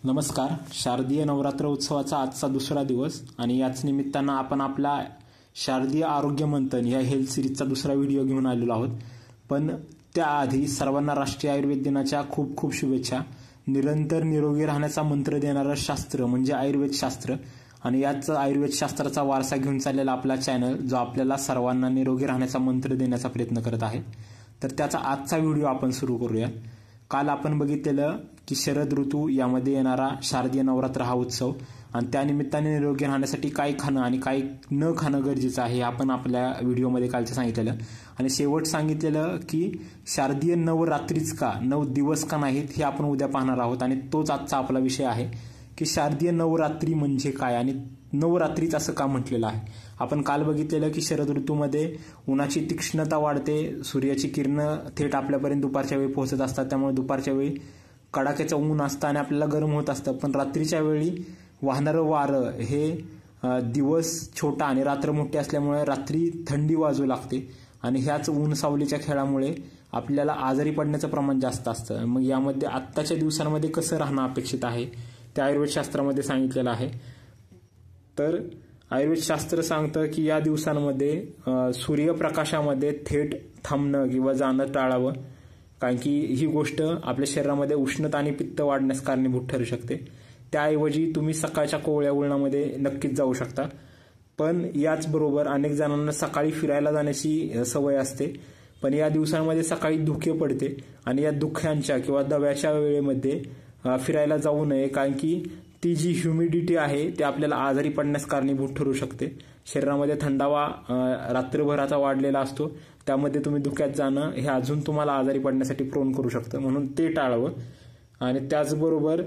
नमस्कार. शारदीय नवरात्र उत्सवाचा आजचा दुसरा दिवस आणि याच निमित्तानं आपण आपला शारदीय आरोग्य मंथन या हेल्थ सिरीजचा दुसरा व्हिडिओ घेऊन आलेलो आहोत. पण त्याआधी सर्वांना राष्ट्रीय आयुर्वेद दिनाच्या खूप खूप शुभेच्छा. निरंतर निरोगी राहण्याचा मंत्र देणारं शास्त्र म्हणजे आयुर्वेद शास्त्र आणि याच आयुर्वेद शास्त्राचा वारसा घेऊन चाललेला आपला चॅनल जो आपल्याला सर्वांना निरोगी राहण्याचा मंत्र देण्याचा प्रयत्न करत आहे. तर त्याचा आजचा व्हिडिओ आपण सुरू करूया. काल आपण बघितलेलं की शरद ऋतू यामध्ये येणारा शारदीय नवरात्र हा उत्सव आणि त्यानिमित्ताने निरोगी राहण्यासाठी काय खाणं आणि काय न खाणं गरजेचं आहे आपण आपल्या व्हिडिओमध्ये कालचं सांगितलेलं आणि शेवट सांगितलेलं की शारदीय नवरात्रीच का 9 दिवस का नाहीत हे आपण उद्या पाहणार आहोत. आणि तोच आजचा आपला विषय आहे की शारदीय नवरात्री म्हणजे काय आणि नवरात्रीच असं का म्हटलेलं आहे. आपण काल बघितलेलं की शरद ऋतूमध्ये उन्हाची तीक्ष्णता वाढते, सूर्याची किरणं थेट आपल्यापर्यंत दुपारच्या वेळी पोहोचत असतात, त्यामुळे दुपारच्या वेळी कडाक्याचं ऊन असतं आणि आपल्याला गरम होत असतं. पण रात्रीच्या वेळी वाहणारं वारं हे दिवस छोटा आणि रात्र मोठी असल्यामुळे रात्री थंडी वाजू लागते आणि ह्याच ऊन सावलीच्या खेळामुळे आपल्याला आजारी पडण्याचं प्रमाण जास्त असतं. मग यामध्ये आत्ताच्या दिवसांमध्ये कसं राहणं अपेक्षित आहे ते आयुर्वेद शास्त्रामध्ये सांगितलेलं आहे. तर आयुर्वेद शास्त्र सांगतं की या दिवसांमध्ये सूर्यप्रकाशामध्ये थेट थांबणं किंवा जाणं टाळावं, कारण की ही गोष्ट आपल्या शरीरामध्ये उष्णता आणि पित्त वाढण्यास कारणीभूत ठरू शकते. त्याऐवजी तुम्ही सकाळच्या कोवळ्या उन्हामध्ये नक्कीच जाऊ शकता. पण याचबरोबर अनेक जणांना सकाळी फिरायला जाण्याची सवय असते, पण या दिवसांमध्ये सकाळी धुके पडते आणि या धुक्यांच्या किंवा दव्याच्या वेळेमध्ये फिरायला जाऊ नये, कारण की ती जी ह्युमिडिटी आहे ती आपल्याला आजारी पडण्यास कारणीभूत ठरू शकते. शरीरामध्ये थंडावा रात्रभराचा वाढलेला असतो, त्यामध्ये तुम्ही धुक्यात जाणं हे अजून तुम्हाला आजारी पडण्यासाठी प्रोन करू शकतं, म्हणून ते टाळावं. आणि त्याचबरोबर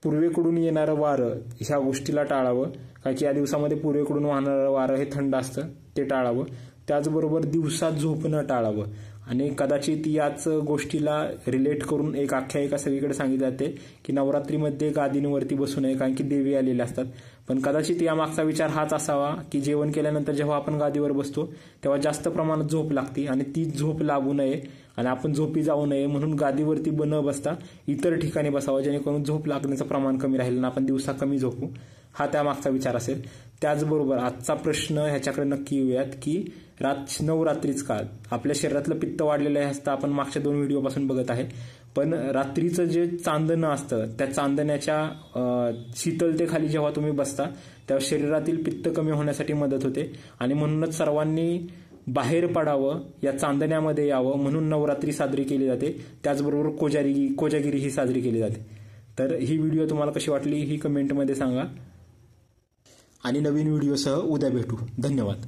पूर्वेकडून येणारं वारं ह्या गोष्टीला टाळावं, कारण की या दिवसामध्ये पूर्वेकडून वाहणारं वारं हे थंड असतं, ते टाळावं. त्याचबरोबर दिवसात झोपणं टाळावं. आणि कदाचित याच गोष्टीला रिलेट करून एक आख्यायिका सगळीकडे सांगितली जाते की नवरात्रीमध्ये गादींवरती बसू नये, कारण की देवी आलेल्या असतात. पण कदाचित यामागचा विचार हाच असावा की जेवण केल्यानंतर जेव्हा आपण गादीवर बसतो तेव्हा जास्त प्रमाणात झोप लागते आणि ती झोप लागू नये आणि आपण झोपी जाऊ नये, म्हणून गादीवरती न बसता इतर ठिकाणी बसावं, जेणेकरून झोप लागण्याचं प्रमाण कमी राहील आणि आपण दिवसा कमी झोपू, हा त्यामागचा विचार असेल. त्याचबरोबर आजचा प्रश्न ह्याच्याकडे नक्की येऊयात की नवरात्रीच का. आपल्या शरीरातलं पित्त वाढलेलं हे असतं, आपण मागच्या 2 व्हिडिओपासून बघत आहे. पण रात्रीचं जे चांदणं असतं त्या चांदण्याच्या शीतलतेखाली जेव्हा तुम्ही बसता तेव्हा शरीरातील पित्त कमी होण्यासाठी मदत होते आणि म्हणूनच सर्वांनी बाहेर पडावं, या चांदण्यामध्ये यावं, म्हणून नवरात्री साजरी केली जाते. त्याचबरोबर कोजागिरी ही साजरी केली जाते. तर ही व्हिडिओ तुम्हाला कशी वाटली ही कमेंटमध्ये सांगा आणि नवीन व्हिडिओसह उद्या भेटू. धन्यवाद.